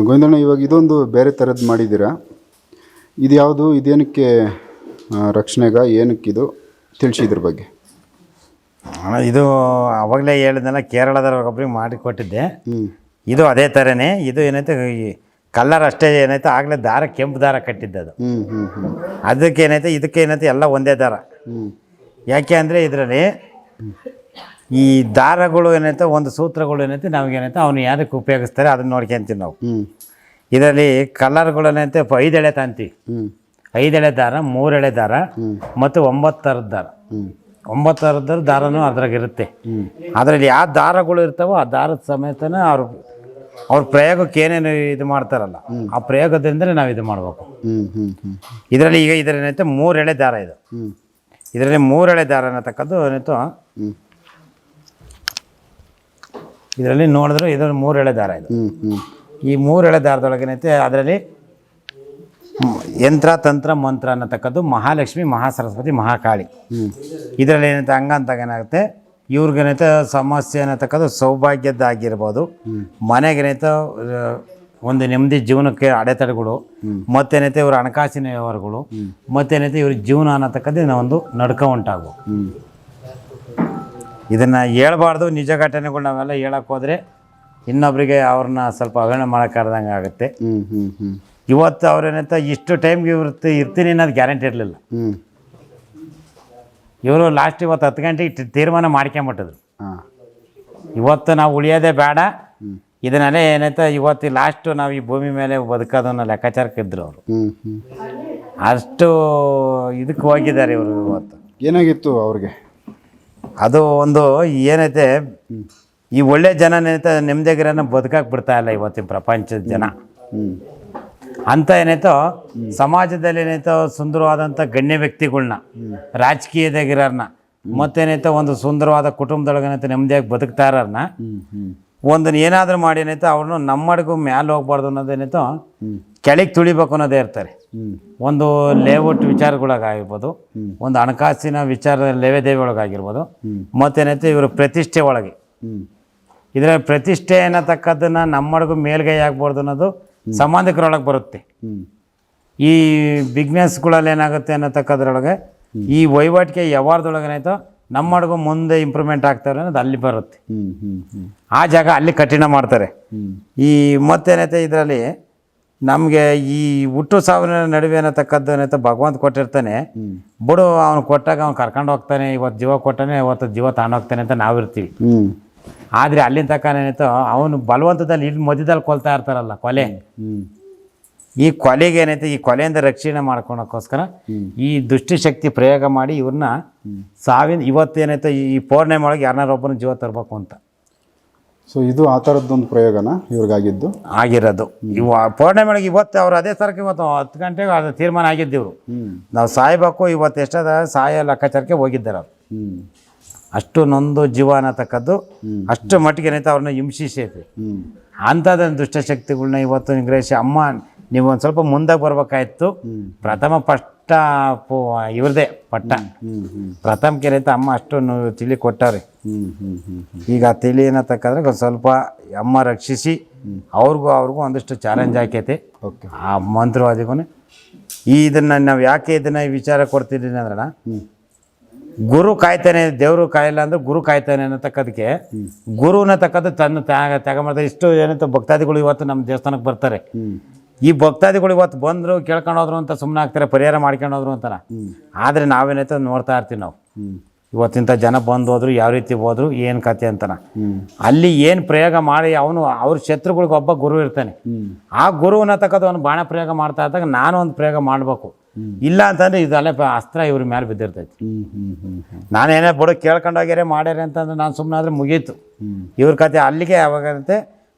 ಗೋವಿಂದಣ್ಣ, ಇವಾಗ ಇದೊಂದು ಬೇರೆ ಥರದ್ದು ಮಾಡಿದ್ದೀರಾ. ಇದು ಯಾವುದು, ಇದೇನಕ್ಕೆ ರಕ್ಷಣೆಗ, ಏನಕ್ಕಿದು ತಿಳಿಸಿ ಇದ್ರ ಬಗ್ಗೆ. ಇದು ಅವಾಗಲೇ ಹೇಳಿದ್ನಲ್ಲ, ಕೇರಳದವ್ರಿಗೊಬ್ರಿಗೆ ಮಾಡಿ ಕೊಟ್ಟಿದ್ದೆ. ಇದು ಅದೇ ಥರನೇ. ಇದು ಏನೈತೆ ಈ ಕಲ್ಲರ್ ಅಷ್ಟೇ ಏನೈತೆ, ಆಗಲೇ ದಾರ ಕೆಂಪು ದಾರ ಕಟ್ಟಿದ್ದದು. ಅದಕ್ಕೆ ಏನೈತೆ ಇದಕ್ಕೆ ಏನೈತೆ ಎಲ್ಲ ಒಂದೇ ದಾರ. ಯಾಕೆ ಅಂದರೆ ಇದರಲ್ಲಿ ಈ ದಾರಗಳು ಏನೈತೆ, ಒಂದು ಸೂತ್ರಗಳು ಏನೈತೆ ನಮಗೇನೈತೆ ಅವನು ಯಾವುದಕ್ಕೆ ಉಪಯೋಗಿಸ್ತಾರೆ ಅದನ್ನ ನೋಡ್ಕೊಂತೀವಿ ನಾವು. ಇದರಲ್ಲಿ ಕಲರ್ಗಳೇನೈತೆ 5 ಎಳೆ ತಾಂತೀವಿ. 5 ಎಳೆ ದಾರ, 3 ಎಳೆ ದಾರ ಮತ್ತು 9 ಥರದ ದಾರ. 9 ಥರದ ದಾರನೂ ಅದ್ರಾಗಿರುತ್ತೆ. ಅದರಲ್ಲಿ ಯಾವ ದಾರಗಳು ಇರ್ತಾವೋ ಆ ದಾರದ ಸಮೇತನ ಅವ್ರ ಪ್ರಯೋಗಕ್ಕೆ ಏನೇನು ಇದು ಮಾಡ್ತಾರಲ್ಲ ಆ ಪ್ರಯೋಗದಿಂದಲೇ ನಾವು ಇದು ಮಾಡಬೇಕು. ಇದರಲ್ಲಿ ಈಗ ಇದರೇನೈತೆ 3 ಎಳೆ ದಾರ. ಇದರಲ್ಲಿ 3 ಎಳೆ ದಾರ ಅನ್ನತಕ್ಕದ್ದು ಏನಾಯ್ತು, ಇದರಲ್ಲಿ ನೋಡಿದ್ರೆ ಇದರಲ್ಲಿ 3 ಎಳೆ ದಾರ ಇದು. ಈ 3 ಎಳೆ ದಾರದೊಳಗೇನೈತೆ ಅದರಲ್ಲಿ ಯಂತ್ರ ತಂತ್ರ ಮಂತ್ರ ಅನ್ನತಕ್ಕದ್ದು ಮಹಾಲಕ್ಷ್ಮಿ, ಮಹಾಸರಸ್ವತಿ, ಮಹಾಕಾಳಿ. ಇದರಲ್ಲಿ ಏನೈತೆ ಹಂಗಂತಾಗ ಏನಾಗುತ್ತೆ, ಇವ್ರಿಗೇನೈತೆ ಸಮಸ್ಯೆ ಅನ್ನತಕ್ಕದ್ದು ಸೌಭಾಗ್ಯದ್ದಾಗಿರ್ಬೋದು, ಮನೆಗೇನೈತೆ ಒಂದು ನೆಮ್ಮದಿ ಜೀವನಕ್ಕೆ ಅಡೆತಡೆಗಳು, ಮತ್ತೇನೈತೆ ಇವ್ರ ಹಣಕಾಸಿನ ವ್ಯವಹಾರಗಳು, ಮತ್ತೇನೈತೆ ಇವ್ರ ಜೀವನ ಅನ್ನತಕ್ಕದ್ದು ಒಂದು ನಡ್ಕ ಉಂಟಾಗು. ಇದನ್ನು ಹೇಳ್ಬಾರ್ದು, ನಿಜ ಘಟನೆಗಳು ನಾವೆಲ್ಲ ಹೇಳಕ್ಕೆ ಹೋದರೆ ಇನ್ನೊಬ್ಬರಿಗೆ ಅವ್ರನ್ನ ಸ್ವಲ್ಪ ಅವಹೇಳನ ಮಾಡೋಕ್ಕಾರ್ದಂಗೆ ಆಗುತ್ತೆ. ಇವತ್ತು ಅವ್ರೇನಂತ ಇಷ್ಟು ಟೈಮ್ಗೆ ಇರ್ತೀನಿ ಅನ್ನೋದು ಗ್ಯಾರಂಟಿ ಇರಲಿಲ್ಲ. ಇವರು ಲಾಸ್ಟ್ ಇವತ್ತು 10 ಗಂಟೆಗೆ ತೀರ್ಮಾನ ಮಾಡ್ಕೊಂಬಿಟ್ಟಿದ್ರು. ಇವತ್ತು ನಾವು ಉಳಿಯೋದೇ ಬೇಡ, ಇದನ್ನೆಲ್ಲ ಏನೈತೆ ಇವತ್ತು ಲಾಸ್ಟು ನಾವು ಈ ಭೂಮಿ ಮೇಲೆ ಬದುಕೋದನ್ನ ಲೆಕ್ಕಾಚಾರಕ್ಕೆ ಇದ್ರು ಅವರು. ಅಷ್ಟು ಇದಕ್ಕೆ ಹೋಗಿದ್ದಾರೆ ಇವರು. ಇವತ್ತು ಏನಾಗಿತ್ತು ಅವ್ರಿಗೆ? ಅದು ಒಂದು ಏನೈತೆ, ಈ ಒಳ್ಳೆ ಜನನೇನೈತೆ ನೆಮ್ಮದಿಗಿರೋನ ಬದುಕಕ್ಕೆ ಬಿಡ್ತಾ ಇಲ್ಲ ಇವತ್ತಿನ ಪ್ರಪಂಚದ ಜನ. ಅಂತ ಏನೈತೋ ಸಮಾಜದಲ್ಲಿ ಏನೈತೋ ಸುಂದರವಾದಂಥ ಗಣ್ಯ ವ್ಯಕ್ತಿಗಳ್ನ, ರಾಜಕೀಯದಾಗಿರೋರ್ನ, ಮತ್ತೇನೈತೋ ಒಂದು ಸುಂದರವಾದ ಕುಟುಂಬದೊಳಗೇನೈತೆ ನೆಮ್ಮದಿಯಾಗಿ ಬದುಕ್ತಾ ಇರೋರ್ನ ಒಂದು ಏನಾದರೂ ಮಾಡಿ ಏನೈತೋ ಅವ್ರನ್ನ ನಮ್ಮಡಿಗೂ ಮ್ಯಾಲೆ ಹೋಗ್ಬಾರ್ದು ಅನ್ನೋದೇನೈತೋ ಕೆಳಗೆ ತುಳಿಬೇಕು ಅನ್ನೋದೇ ಇರ್ತಾರೆ. ಒಂದು ಲೇಔಟ್ ವಿಚಾರಗಳಾಗಿರ್ಬೋದು, ಒಂದು ಹಣಕಾಸಿನ ವಿಚಾರ ಲೇವಾದೇವಿ ಒಳಗಾಗಿರ್ಬೋದು, ಮತ್ತೇನೈತೆ ಇವರು ಪ್ರತಿಷ್ಠೆ ಒಳಗೆ. ಇದರ ಪ್ರತಿಷ್ಠೆ ಅನ್ನತಕ್ಕದ್ದನ್ನು ನಮ್ಮಡಿಗೂ ಮೇಲ್ಗೈ ಆಗ್ಬಾರ್ದು ಅನ್ನೋದು ಸಂಬಂಧಿಕರೊಳಗೆ ಬರುತ್ತೆ. ಈ ಬಿಸ್ನೆಸ್ಗಳಲ್ಲಿ ಏನಾಗುತ್ತೆ ಅನ್ನತಕ್ಕದ್ರೊಳಗೆ ಈ ವಹಿವಾಟಿಗೆ ವ್ಯವಹಾರದೊಳಗೆ ಏನಾಯ್ತೋ ನಮ್ಮಡಿಗೂ ಮುಂದೆ ಇಂಪ್ರೂವ್ಮೆಂಟ್ ಆಗ್ತಾರೆ ಅನ್ನೋದು ಅಲ್ಲಿ ಬರುತ್ತೆ. ಆ ಜಾಗ ಅಲ್ಲಿ ಕಠಿಣ ಮಾಡ್ತಾರೆ. ಈ ಮತ್ತೇನೈತೆ ಇದರಲ್ಲಿ ನಮಗೆ ಈ ಹುಟ್ಟು ಸಾವಿನ ನಡುವೆ ಅನ್ನತಕ್ಕದ್ದು ಏನೈತೆ ಭಗವಂತ ಕೊಟ್ಟಿರ್ತಾನೆ. ಬಿಡು, ಅವ್ನು ಕೊಟ್ಟಾಗ ಅವ್ನು ಕರ್ಕೊಂಡು ಹೋಗ್ತಾನೆ, ಇವತ್ತು ಜೀವ ಕೊಟ್ಟಾನೆ, ಇವತ್ತು ಜೀವ ತಗೊಂಡೋಗ್ತಾನೆ ಅಂತ ನಾವಿರ್ತೀವಿ. ಆದರೆ ಅಲ್ಲಿಂದ ತನಕ ಏನಾಯ್ತೋ ಅವನು ಬಲವಂತದಲ್ಲಿ ಇಲ್ಲಿ ಮಧ್ಯದಲ್ಲಿ ಕೊಲ್ತಾ ಇರ್ತಾರಲ್ಲ, ಕೊಲೆ. ಈ ಕೊಲೆಗೆ ಏನೈತೆ, ಈ ಕೊಲೆಯಿಂದ ರಕ್ಷಣೆ ಮಾಡ್ಕೊಳಕ್ಕೋಸ್ಕರ ಈ ದುಷ್ಟಶಕ್ತಿ ಪ್ರಯೋಗ ಮಾಡಿ ಇವ್ರನ್ನ ಇವತ್ತೇನೈತೆ ಈ ಪೌರ್ಣಿಮೆ ಒಳಗೆ ಯಾರನ್ನಾರೊಬ್ಬನ ಜೀವ ತರಬೇಕು ಅಂತ. ಸೊ ಇದು ಆ ಥರದ್ದೊಂದು ಪ್ರಯೋಗನ ಇವ್ರಿಗಾಗಿದ್ದು ಆಗಿರೋದು. ಇವು ಪೌರ್ಣಿಮೆ ಒಳಗೆ ಇವತ್ತು ಅವ್ರು ಅದೇ ಸರ್ಕ ಇವತ್ತು 10 ಗಂಟೆಗೆ ಅದು ತೀರ್ಮಾನ ಆಗಿದ್ದಿವ್ರು, ನಾವು ಸಾಯ್ಬೇಕು. ಇವತ್ತು ಎಷ್ಟಾದ ಸಾಯ ಲೆಕ್ಕಾಚಾರಕ್ಕೆ ಹೋಗಿದ್ದಾರೆ ಅವರು. ಅಷ್ಟು ನೊಂದು ಜೀವ ಅನ್ನತಕ್ಕದ್ದು ಅಷ್ಟು ಮಟ್ಟಿಗೆ ಏನೈತೆ ಅವ್ರನ್ನ ಹಿಂಸಿಸೈತೆ. ಅಂಥದ್ದನ್ನು ದುಷ್ಟಶಕ್ತಿಗಳನ್ನ ಇವತ್ತು ನಿಗ್ರಹಿಸಿ, ಅಮ್ಮ ನೀವು ಒಂದು ಸ್ವಲ್ಪ ಮುಂದೆ ಬರ್ಬೇಕಾಯ್ತು. ಪ್ರಥಮ ಪಟ್ಟ ಇವ್ರದೇ ಪಟ್ಟ ಪ್ರಥಮಕ್ಕೆ ಏನೈತೆ ಅಮ್ಮ ಅಷ್ಟು ತಿಳಿ ಕೊಟ್ಟವ್ರಿ. ಈಗ ತಿಳಿ ಏನತಕ್ಕಂದ್ರೆ ಒಂದು ಸ್ವಲ್ಪ ಅಮ್ಮ ರಕ್ಷಿಸಿ ಅವ್ರಿಗೂ ಒಂದಿಷ್ಟು ಚಾಲೆಂಜ್ ಆಕೈತೆ ಆ ಮಂತ್ರವಾದಿಗೂ. ಇದನ್ನು ನಾವು ಯಾಕೆ ಇದನ್ನು ವಿಚಾರ ಕೊಡ್ತಿದ್ದೀನಿ ಅಂದ್ರೆ, ಗುರು ಕಾಯ್ತಾನೆ, ದೇವರು ಕಾಯಿಲ್ಲ ಅಂದ್ರೆ ಗುರು ಕಾಯ್ತಾನೆ ಅನ್ನತಕ್ಕದಕ್ಕೆ ಗುರು ಅನ್ನತಕ್ಕದ್ದು ತನ್ನ ತಗೊಂಬರ್ತಾರೆ. ಇಷ್ಟು ಏನಂತ ಭಕ್ತಾದಿಗಳು ಇವತ್ತು ನಮ್ಮ ದೇವಸ್ಥಾನಕ್ಕೆ ಬರ್ತಾರೆ. ಈ ಭಕ್ತಾದಿಗಳು ಇವತ್ತು ಬಂದರು, ಕೇಳ್ಕೊಂಡು ಹೋದ್ರು ಅಂತ ಸುಮ್ಮನೆ ಆಗ್ತಾರೆ, ಪರಿಹಾರ ಮಾಡ್ಕೊಂಡು ಹೋದ್ರು ಅಂತಾರ. ಆದರೆ ನಾವೇನೈತೆ ನೋಡ್ತಾ ಇರ್ತೀವಿ ನಾವು, ಇವತ್ತಿಂಥ ಜನ ಬಂದು ಹೋದ್ರು, ಯಾವ ರೀತಿ ಹೋದ್ರು, ಏನು ಕತೆ ಅಂತಾನ. ಅಲ್ಲಿ ಏನು ಪ್ರಯೋಗ ಮಾಡಿ ಅವ್ರ ಶತ್ರುಗಳಿಗೆ ಒಬ್ಬ ಗುರು ಇರ್ತಾನೆ. ಆ ಗುರು ಅನ್ನತಕ್ಕದ್ದು ಅವ್ನು ಬಾಣ ಪ್ರಯೋಗ ಮಾಡ್ತಾ ಇದ್ದಾಗ ನಾನು ಒಂದು ಪ್ರಯೋಗ ಮಾಡಬೇಕು. ಇಲ್ಲ ಅಂತಂದ್ರೆ ಇದೆಲ್ಲ ಅಸ್ತ್ರ ಇವ್ರ ಮೇಲೆ ಬಿದ್ದಿರ್ತೈತಿ. ನಾನೇನೇ ಬಿಡು ಕೇಳ್ಕೊಂಡೋಗ್ಯಾರೆ ಮಾಡ್ಯಾರೆ ಅಂತಂದ್ರೆ ನಾನು ಸುಮ್ಮನೆ ಆದರೆ ಮುಗೀತು ಇವ್ರ ಕತೆ. ಅಲ್ಲಿಗೆ ಯಾವಾಗಂತೆ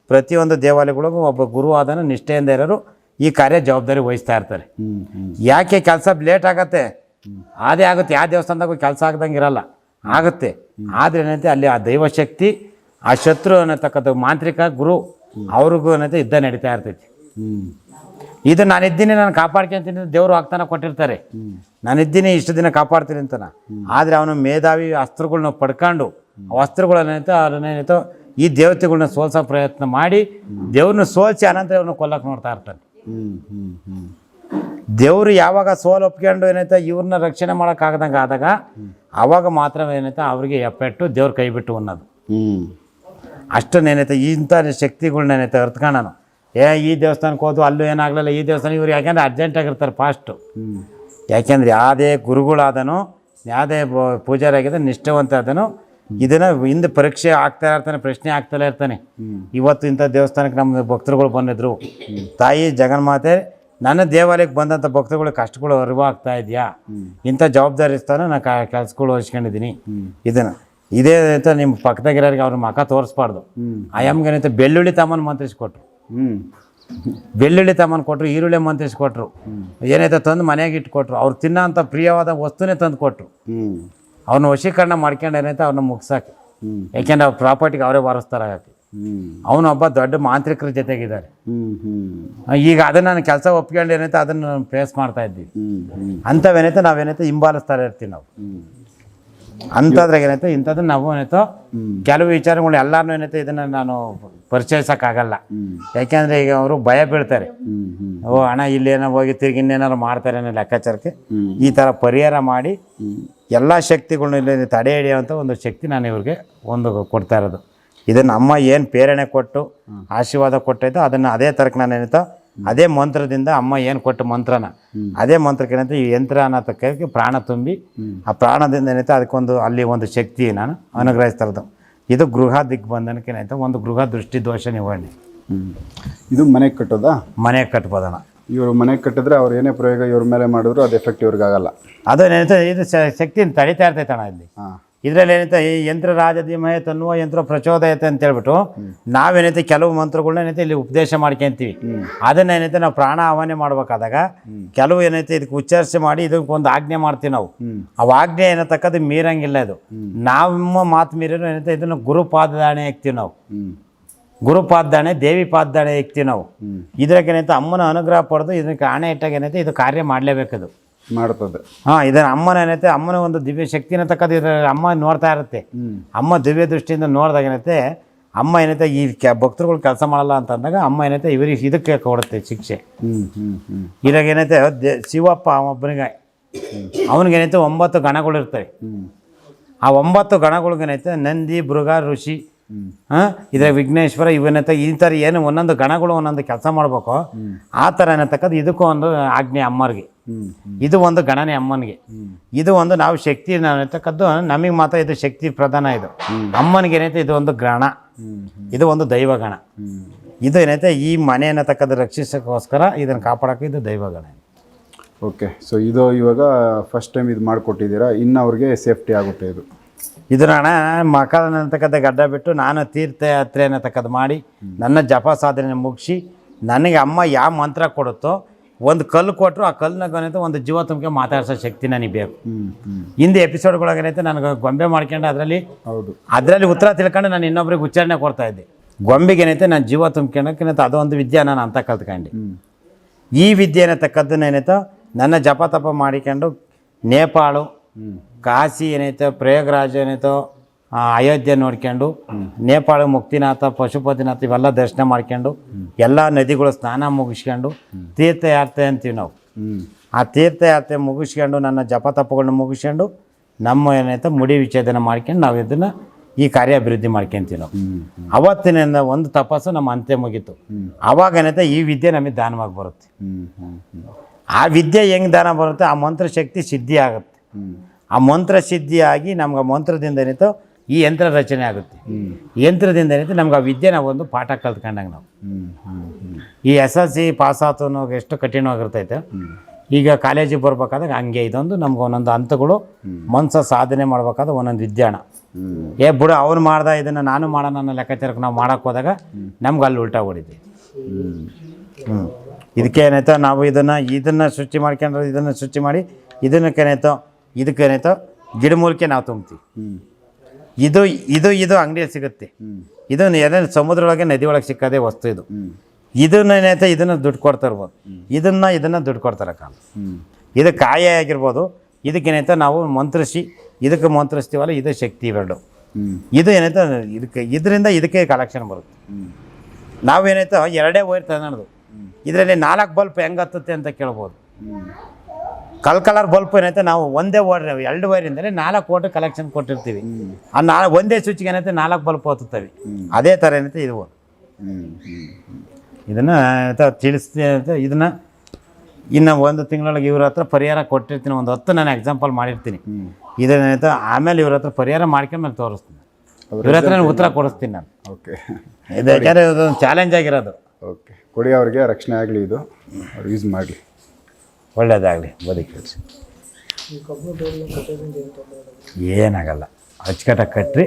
ಪ್ರತಿಯೊಂದು ದೇವಾಲಯಗಳಿಗೂ ಒಬ್ಬ ಗುರು ಆದನ ನಿಷ್ಠೆಯಿಂದ ಇರೋರು ಈ ಕಾರ್ಯ ಜವಾಬ್ದಾರಿ ವಹಿಸ್ತಾ ಇರ್ತಾರೆ. ಯಾಕೆ ಕೆಲಸ ಲೇಟ್ ಆಗತ್ತೆ, ಅದೇ ಆಗುತ್ತೆ. ಯಾವ ದೇವಸ್ಥಾನದಾಗೂ ಕೆಲಸ ಆಗ್ದಂಗೆ ಇರಲ್ಲ, ಆಗುತ್ತೆ. ಆದರೆ ಏನೈತೆ ಅಲ್ಲಿ ಆ ದೈವಶಕ್ತಿ, ಆ ಶತ್ರು ಅನ್ನತಕ್ಕಂಥ ಮಾಂತ್ರಿಕ ಗುರು ಅವ್ರಿಗೂ ಏನೈತೆ ಯುದ್ಧ ನಡೀತಾ ಇರ್ತೈತಿ. ಇದು ನಾನಿದ್ದೀನಿ, ನಾನು ಕಾಪಾಡ್ಕೊಂತೀನಿ, ದೇವರು ಆಗ್ತಾನೆ ಕೊಟ್ಟಿರ್ತಾರೆ. ನಾನಿದ್ದೀನಿ ಇಷ್ಟು ದಿನ ಕಾಪಾಡ್ತೀನಿ ಅಂತಾನೆ. ಆದರೆ ಅವನು ಮೇಧಾವಿ ಅಸ್ತ್ರಗಳನ್ನ ಪಡ್ಕೊಂಡು ಆ ಅಸ್ತ್ರಗಳನ್ನೇನೈತೋ ಅದನ್ನೇನೈತೋ ಈ ದೇವತೆಗಳನ್ನ ಸೋಲ್ಸೋ ಪ್ರಯತ್ನ ಮಾಡಿ ದೇವ್ರನ್ನ ಸೋಲ್ಸಿ ಅನಂತರ ಇವ್ರನ್ನ ಕೊಲ್ಲಕ್ಕೆ ನೋಡ್ತಾ ಇರ್ತಾನೆ. ದೇವರು ಯಾವಾಗ ಸೋಲು ಒಪ್ಕೊಂಡು ಏನೈತೆ ಇವ್ರನ್ನ ರಕ್ಷಣೆ ಮಾಡೋಕ್ಕಾಗದಂಗೆ ಆದಾಗ ಆವಾಗ ಮಾತ್ರ ಏನೈತೆ ಅವ್ರಿಗೆ ಎಪ್ಪೆಟ್ಟು ದೇವ್ರ ಕೈ ಬಿಟ್ಟು ಅನ್ನೋದು. ಅಷ್ಟನ್ನೇನೈತೆ ಇಂಥ ಶಕ್ತಿಗಳ್ನೇನೈತೆ ಅರ್ತ್ಕೊಂಡು ಈ ದೇವಸ್ಥಾನಕ್ಕೆ ಹೋದು ಅಲ್ಲೂ ಏನಾಗಲಿಲ್ಲ, ಈ ದೇವಸ್ಥಾನ ಇವ್ರು ಯಾಕೆಂದ್ರೆ ಅರ್ಜೆಂಟಾಗಿರ್ತಾರೆ ಫಾಸ್ಟು. ಯಾಕೆಂದ್ರೆ ಯಾವುದೇ ಗುರುಗಳಾದನು ಯಾವುದೇ ಪೂಜಾರಿ ಆಗಿದ್ದ ನಿಷ್ಠಾವಂತ ಆದನು ಇದನ್ನು ಹಿಂದೆ ಪರೀಕ್ಷೆ ಆಗ್ತಾ ಇರ್ತಾನೆ, ಪ್ರಶ್ನೆ ಆಗ್ತಲೇ ಇರ್ತಾನೆ. ಇವತ್ತು ಇಂಥ ದೇವಸ್ಥಾನಕ್ಕೆ ನಮ್ಮ ಭಕ್ತರುಗಳು ಬಂದಿದ್ರು, ತಾಯಿ ಜಗನ್ಮಾತೆ ನನ್ನ ದೇವಾಲಯಕ್ಕೆ ಬಂದಂಥ ಭಕ್ತರುಗಳ ಕಷ್ಟಗಳು ಅರಿವಾಗ್ತಾ ಇದೆಯಾ, ಇಂಥ ಜವಾಬ್ದಾರಿ ಸ್ಥಾನ ನಾನು ಕೆಲಸಗಳು ವಹಿಸ್ಕೊಂಡಿದ್ದೀನಿ. ಇದನ್ನು ಇದೇ ಅಂತ ನಿಮ್ಮ ಪಕ್ಕದಾಗಿರೋರಿಗೆ ಅವ್ರ ಮಖ ತೋರಿಸ್ಬಾರ್ದು. ಆಯಮ್ಗೇನೈತೆ ಬೆಳ್ಳುಳ್ಳಿ ತಮ್ಮನ ಮಂತ್ರಿಸ್ಕೊಟ್ರು, ಬೆಳ್ಳುಳ್ಳಿ ತಮ್ಮನ ಕೊಟ್ಟರು, ಈರುಳ್ಳಿ ಮಂತ್ರಿಸ್ಕೊಟ್ರು, ಏನೈತೆ ತಂದು ಮನೆಯಾಗ ಇಟ್ಕೊಟ್ರು. ಅವ್ರು ತಿನ್ನೋ ಅಂಥ ಪ್ರಿಯವಾದ ವಸ್ತುನೇ ತಂದು ಕೊಟ್ಟರು. ಅವ್ರನ್ನ ವಶೀಕರಣ ಮಾಡ್ಕೊಂಡು ಏನೈತೆ ಅವ್ರನ್ನ ಮುಗ್ಸಾಕಿ, ಯಾಕೆಂದ್ರೆ ಅವ್ರ ಪ್ರಾಪರ್ಟಿಗೆ ಅವರೇ ವಾರಿಸ್ತಾರೆ ಹಾಕಿ. ಅವನೊಬ್ಬ ದೊಡ್ಡ ಮಾಂತ್ರಿಕರ ಜೊತೆಗಿದ್ದಾರೆ. ಈಗ ಅದನ್ನು ನಾನು ಕೆಲಸ ಒಪ್ಕೊಂಡು ಏನೈತೆ ಅದನ್ನು ಫೇಸ್ ಮಾಡ್ತಾ ಇದ್ದೀವಿ. ಅಂಥವೇನೈತೆ ನಾವೇನೈತೆ ಹಿಂಬಾಲಿಸ್ತಾ ಇರ್ತೀವಿ ನಾವು. ಅಂಥದ್ರಾಗ ಏನೈತೆ ಇಂಥದ್ದನ್ನು ನಾವು ಏನೈತೋ ಕೆಲವು ವಿಚಾರಗಳು ಎಲ್ಲರೂ ಏನೈತೆ ಇದನ್ನು ನಾನು ಪರಿಚಯಿಸೋಕ್ಕಾಗಲ್ಲ. ಯಾಕೆಂದರೆ ಈಗ ಅವರು ಭಯ ಬೀಳ್ತಾರೆ, ಓ ಹಣ ಇಲ್ಲೇನೋ ಹೋಗಿ ತಿರುಗಿ ಇನ್ನೇನಾರು ಮಾಡ್ತಾರೆ ಅನ್ನೋ ಲೆಕ್ಕಾಚಾರಕ್ಕೆ ಈ ಥರ ಪರಿಹಾರ ಮಾಡಿ ಎಲ್ಲ ಶಕ್ತಿಗಳನ್ನ ಇಲ್ಲಿ ತಡೆ ಹಿಡಿಯೋವಂಥ ಒಂದು ಶಕ್ತಿ ನಾನು ಇವ್ರಿಗೆ ಒಂದು ಕೊಡ್ತಾ ಇರೋದು. ಇದನ್ನು ಅಮ್ಮ ಏನು ಪ್ರೇರಣೆ ಕೊಟ್ಟು ಆಶೀರ್ವಾದ ಕೊಟ್ಟೈತೋ ಅದನ್ನು ಅದೇ ಥರಕ್ಕೆ ನಾನು ಏನೈತೋ ಅದೇ ಮಂತ್ರದಿಂದ ಅಮ್ಮ ಏನು ಕೊಟ್ಟ ಮಂತ್ರನ ಅದೇ ಮಂತ್ರಕ್ಕೆ ಏನೈತೆ ಈ ಯಂತ್ರ ಅನ್ನೋದಕ್ಕೆ ಪ್ರಾಣ ತುಂಬಿ ಆ ಪ್ರಾಣದಿಂದ ಏನೈತೆ ಅದಕ್ಕೊಂದು ಅಲ್ಲಿ ಒಂದು ಶಕ್ತಿ ನಾನು ಅನುಗ್ರಹಿಸ್ತಾ ಇರೋದು. ಇದು ಗೃಹ ದಿಗ್ಬಂಧನಕ್ಕೆ ಏನೈತೆ ಒಂದು ಗೃಹ ದೃಷ್ಟಿ ದೋಷ ನಿವಾರಣೆ. ಇದು ಮನೆಗೆ ಕಟ್ಟೋದಾ? ಮನೆಗೆ ಕಟ್ಬೋದಣ್ಣ. ಇವರು ಮನೆಗೆ ಕಟ್ಟಿದ್ರೆ ಅವ್ರು ಏನೇ ಪ್ರಯೋಗ ಇವ್ರ ಮೇಲೆ ಮಾಡಿದ್ರು ಅದು ಎಫೆಕ್ಟ್ ಇವ್ರಿಗೆ ಆಗಲ್ಲ. ಅದೇನೈತೆ ಇದು ಶಕ್ತಿನ ತಡಿತಾ ಇರ್ತೈತಣ್ಣ ಇಲ್ಲಿ. ಇದರಲ್ಲಿ ಏನೈತೆ ಈ ಯಂತ್ರ ರಾಜಧೀಮಯ ತನ್ನುವ ಯಂತ್ರ ಪ್ರಚೋದಯತೆ ಅಂತ ಹೇಳ್ಬಿಟ್ಟು ನಾವೇನೈತೆ ಕೆಲವು ಮಂತ್ರಗಳನ್ನ ಏನೈತೆ ಇಲ್ಲಿ ಉಪದೇಶ ಮಾಡ್ಕೊಂತೀವಿ. ಅದನ್ನ ಏನೈತೆ ನಾವು ಪ್ರಾಣ ಆಹ್ವಾನ ಮಾಡ್ಬೇಕಾದಾಗ ಕೆಲವು ಏನೈತೆ ಇದಕ್ಕೆ ಉಚ್ಚಾರಿಸಿ ಮಾಡಿ ಇದಕ್ಕೊಂದು ಆಜ್ಞೆ ಮಾಡ್ತೀವಿ ನಾವು. ಅವು ಆಜ್ಞೆ ಏನತಕ್ಕದ್ದು ಮೀರಂಗಿಲ್ಲ. ಇದು ನಮ್ಮ ಮಾತು ಮೀರಿರೋ ಏನೈತೆ ಇದನ್ನು ಗುರುಪಾದದಾಣೆ ಹಾಕ್ತೀವಿ ನಾವು. ಗುರುಪಾದದಾಣೆ ದೇವಿ ಪಾದದಾಣೆ ಹಾಕ್ತೀವಿ ನಾವು. ಇದ್ರಾಗ ಏನೈತೆ ಅಮ್ಮನ ಅನುಗ್ರಹ ಪಡೆದು ಇದಕ್ಕೆ ಆಣೆ ಇಟ್ಟಾಗ ಏನೈತೆ ಇದು ಕಾರ್ಯ ಮಾಡಲೇಬೇಕದು ಮಾಡ್ತದೆ. ಇದನ್ನ ಅಮ್ಮನ ಏನೈತೆ ಅಮ್ಮನ ಒಂದು ದಿವ್ಯ ಶಕ್ತಿನ ತಕ್ಕದ್ದು ಇದ್ರ ಅಮ್ಮ ನೋಡ್ತಾ ಇರುತ್ತೆ. ಅಮ್ಮ ದಿವ್ಯ ದೃಷ್ಟಿಯಿಂದ ನೋಡಿದಾಗ ಏನೈತೆ ಅಮ್ಮ ಏನೈತೆ ಈ ಭಕ್ತರುಗಳು ಕೆಲಸ ಮಾಡಲ್ಲ ಅಂತ ಅಂದಾಗ ಅಮ್ಮ ಏನೈತೆ ಇವರಿಗೆ ಇದಕ್ಕೆ ಕೊಡುತ್ತೆ ಶಿಕ್ಷೆ. ಇದಾಗ ಏನೈತೆ ಶಿವಪ್ಪ ಒಬ್ಬನಿಗೆ ಅವನಿಗೇನೈತೆ 9 ಗಣಗಳು ಇರ್ತವೆ. ಆ 9 ಗಣಗಳಿಗೇನೈತೆ ನಂದಿ ಮೃಗ ಋಷಿ ಇದ್ರ ವಿಘ್ನೇಶ್ವರ ಇವನೈತೆ ಈ ಥರ ಏನು ಒಂದೊಂದು ಗಣಗಳು ಒಂದೊಂದು ಕೆಲಸ ಮಾಡ್ಬೇಕು. ಆ ಥರ ಏನತಕ್ಕದ್ದು ಇದಕ್ಕೂ ಒಂದು ಆಜ್ಞೆ ಅಮ್ಮರಿಗೆ. ಇದು ಒಂದು ಗಣನೆ ಅಮ್ಮನಿಗೆ. ಇದು ಒಂದು ನಾವು ಶಕ್ತಿ ಅನ್ನತಕ್ಕದ್ದು ನಮಗೆ ಮಾತ್ರ ಇದು ಶಕ್ತಿ ಪ್ರಧಾನ. ಇದು ಅಮ್ಮನಿಗೆ ಏನೈತೆ ಇದು ಒಂದು ಗಣ, ಇದು ಒಂದು ದೈವಗಣ. ಇದು ಏನೈತೆ ಈ ಮನೆ ಅನ್ನತಕ್ಕದ್ದು ರಕ್ಷಿಸೋಕ್ಕೋಸ್ಕರ ಇದನ್ನು ಕಾಪಾಡೋಕೆ ಇದು ದೈವಗಣ. ಓಕೆ, ಸೊ ಇದು ಇವಾಗ ಫಸ್ಟ್ ಟೈಮ್ ಇದು ಮಾಡಿಕೊಟ್ಟಿದ್ದೀರಾ, ಇನ್ನು ಅವ್ರಿಗೆ ಸೇಫ್ಟಿ ಆಗುತ್ತೆ ಇದು. ಇದನ್ನ ಮಕರ ಅನ್ನತಕ್ಕಂಥ ಗಡ್ಡ ಬಿಟ್ಟು ನಾನು ತೀರ್ಥಯಾತ್ರೆ ಅನ್ನತಕ್ಕದ್ದು ಮಾಡಿ ನನ್ನ ಜಪ ಸಾಧನೆ ಮುಗಿಸಿ ನನಗೆ ಅಮ್ಮ ಯಾವ ಮಂತ್ರ ಕೊಡುತ್ತೋ ಒಂದು ಕಲ್ಲು ಕೊಟ್ಟರು ಆ ಕಲ್ಲಿನಾಗೇನೈತೆ ಒಂದು ಜೀವ ತುಂಬಿಕೆ ಮಾತಾಡ್ಸೋ ಶಕ್ತಿ ನನಗೆ ಬೇಕು. ಹಿಂದೆ ಎಪಿಸೋಡ್ಗಳಾಗೇನೈತೆ ನನಗೆ ಗೊಂಬೆ ಮಾಡ್ಕೊಂಡು ಅದರಲ್ಲಿ ಉತ್ತರ ತಿಳ್ಕೊಂಡು ನಾನು ಇನ್ನೊಬ್ರಿಗೆ ಉಚ್ಚಾರಣೆ ಕೊಡ್ತಾ ಇದ್ದೆ. ಗೊಂಬೆಗೆ ಏನೈತೆ ನಾನು ಜೀವ ತುಂಬ್ಕೊಳಕ್ಕೇನೈತೆ ಅದೊಂದು ವಿದ್ಯೆ ನಾನು ಅಂತ ಕಲ್ತ್ಕೊಂಡು ಈ ವಿದ್ಯೆ ಏನತಕ್ಕದ್ದನ್ನೇನೈತೋ ನನ್ನ ಜಪ ತಪ ಮಾಡಿಕೊಂಡು ನೇಪಾಳು ಕಾಶಿ ಏನೈತೆ ಪ್ರಯಾಗ್ರಾಜ್ ಏನೈತೋ ಅಯೋಧ್ಯೆ ನೋಡ್ಕೊಂಡು ನೇಪಾಳ ಮುಕ್ತಿನಾಥ ಪಶುಪತಿನಾಥ ಇವೆಲ್ಲ ದರ್ಶನ ಮಾಡ್ಕೊಂಡು ಎಲ್ಲ ನದಿಗಳು ಸ್ನಾನ ಮುಗಿಸ್ಕೊಂಡು ತೀರ್ಥಯಾತ್ರೆ ಅಂತೀವಿ ನಾವು. ಆ ತೀರ್ಥಯಾತ್ರೆ ಮುಗಿಸ್ಕೊಂಡು ನನ್ನ ಜಪ ತಪಗಳನ್ನ ಮುಗಿಸ್ಕೊಂಡು ನಮ್ಮ ಏನೈತೆ ಮುಡಿ ವಿಚ್ಛೇದನ ಮಾಡ್ಕೊಂಡು ನಾವು ಇದನ್ನು ಈ ಕಾರ್ಯ ಅಭಿವೃದ್ಧಿ ಮಾಡ್ಕೊತೀವಿ ನಾವು. ಅವತ್ತಿನಿಂದ ಒಂದು ತಪಸ್ಸು ನಮ್ಮ ಅಂತ್ಯ ಮುಗೀತು. ಆವಾಗ ಏನೈತೆ ಈ ವಿದ್ಯೆ ನಮಗೆ ದಾನವಾಗಿ ಬರುತ್ತೆ. ಆ ವಿದ್ಯೆ ಹೆಂಗೆ ದಾನ ಬರುತ್ತೆ ಆ ಮಂತ್ರ ಶಕ್ತಿ ಸಿದ್ಧಿ ಆಗುತ್ತೆ. ಆ ಮಂತ್ರ ಸಿದ್ಧಿಯಾಗಿ ನಮ್ಗೆ ಆ ಮಂತ್ರದಿಂದ ಏನೈತೋ ಈ ಯಂತ್ರ ರಚನೆ ಆಗುತ್ತೆ. ಯಂತ್ರದಿಂದ ಏನೈತೆ ನಮ್ಗೆ ಆ ವಿದ್ಯೆ ನಾವು ಒಂದು ಪಾಠ ಕಲ್ತ್ಕೊಂಡಾಗ ನಾವು ಈ SLC ಪಾಸ್ ಆತನೋ ಎಷ್ಟು ಕಠಿಣವಾಗಿರ್ತೈತೆ. ಈಗ ಕಾಲೇಜಿಗೆ ಬರ್ಬೇಕಾದಾಗ ಹಂಗೆ ಇದೊಂದು ನಮ್ಗೆ ಒಂದೊಂದು ಹಂತಗಳು ಮನಸ್ಸು ಸಾಧನೆ ಮಾಡ್ಬೇಕಾದ್ರೆ ಒಂದೊಂದು ವಿದ್ಯಾಣ ಬಿಡು ಅವ್ನು ಮಾಡ್ದ ಇದನ್ನು ನಾನು ಮಾಡೋಣ ಅನ್ನೋ ಲೆಕ್ಕಾಚಾರಕ್ಕೆ ನಾವು ಮಾಡೋಕ್ಕೆ ಹೋದಾಗ ನಮ್ಗೆ ಅಲ್ಲಿ ಉಲ್ಟಾ ಹೊಡಿತೀವಿ. ಇದಕ್ಕೆ ಏನಾಯ್ತೋ ನಾವು ಇದನ್ನು ಸೃಷ್ಟಿ ಮಾಡ್ಕೊಂಡ್ರೆ ಇದನ್ನು ಸೃಷ್ಟಿ ಮಾಡಿ ಇದನ್ನಕ್ಕೇನಾಯ್ತೋ ಇದಕ್ಕೇನಾಯ್ತೋ ಗಿಡಮೂಲಿಕೆ ನಾವು ತುಂಬ್ತೀವಿ. ಇದು ಇದು ಇದು ಅಂಗಡಿಯಲ್ಲಿ ಸಿಗುತ್ತೆ. ಇದನ್ನು ಏನೇನು ಸಮುದ್ರ ಒಳಗೆ ನದಿ ಒಳಗೆ ಸಿಕ್ಕೋದೇ ವಸ್ತು ಇದು. ಇದನ್ನೇನೈತೆ ಇದನ್ನು ದುಡ್ಡು ಕೊಡ್ತಾ ಇರ್ಬೋದು, ಇದನ್ನು ದುಡ್ಡು ಕೊಡ್ತಾರೆ ಕಾಲ. ಇದು ಕಾಯ ಆಗಿರ್ಬೋದು. ಇದಕ್ಕೇನೈತೆ ನಾವು ಮಂತ್ರಿಸಿ ಇದಕ್ಕೆ ಮಂತ್ರಿಸ್ತೀವಲ್ಲ ಇದು ಶಕ್ತಿ ಇವೆರಡು. ಇದು ಏನೈತೆ ಇದಕ್ಕೆ ಕಲೆಕ್ಷನ್ ಬರುತ್ತೆ. ನಾವೇನೈತೆ 2 ವೈರ್ ತಗೊಳೋದು, ಇದರಲ್ಲಿ 4 ಬಲ್ಪ್ ಹೆಂಗೆ ಹತ್ತುತ್ತೆ ಅಂತ ಕೇಳ್ಬೋದು. ಕಲರ್ ಬಲ್ಪ್ ಏನೈತೆ ನಾವು ಒಂದೇ ವೈರ್ 2 ವೈರಿಂದಲೇ 4 ವೋಲ್ಟ್ ಕಲೆಕ್ಷನ್ ಕೊಟ್ಟಿರ್ತೀವಿ. ಒಂದೇ ಸ್ವಿಚ್ಗೆ ಏನೈತೆ 4 ಬಲ್ಪ್ ಹತ್ತುತ್ತವೆ. ಅದೇ ಥರ ಏನೈತೆ ಇದು. ಇದನ್ನು ತಿಳಿಸ್ತೀನಿ ಅಂತ ಇದನ್ನು ಇನ್ನು 1 ತಿಂಗಳೊಳಗೆ ಇವ್ರ ಹತ್ರ ಪರಿಹಾರ ಕೊಟ್ಟಿರ್ತೀನಿ. ಒಂದು 10 ನಾನು ಎಕ್ಸಾಂಪಲ್ ಮಾಡಿರ್ತೀನಿ. ಇದನ್ನೈತೆ ಆಮೇಲೆ ಇವ್ರ ಹತ್ರ ಪರಿಹಾರ ಮಾಡ್ಕೊಂಡ್ಮೇಲೆ ತೋರಿಸ್ತೀನಿ. ಇವ್ರ ಹತ್ರ ನಾನು ಉತ್ತರ ಕೊಡಿಸ್ತೀನಿ ನಾನು. ಓಕೆ, ಇದು ಯಾಕಂದರೆ ಇದೊಂದು ಚಾಲೆಂಜ್ ಆಗಿರೋದು. ಓಕೆ, ಕೊಡಿ ಅವ್ರಿಗೆ ರಕ್ಷಣೆ ಆಗಲಿ, ಇದು ಅವ್ರು ಯೂಸ್ ಮಾಡಲಿ, ಒಳ್ಳೇದಾಗಲಿ, ಬದುಕಿ. ಏನಾಗಲ್ಲ, ಅಚ್ಚುಕಟ್ಟಾಗಿ ಕಟ್ರಿ.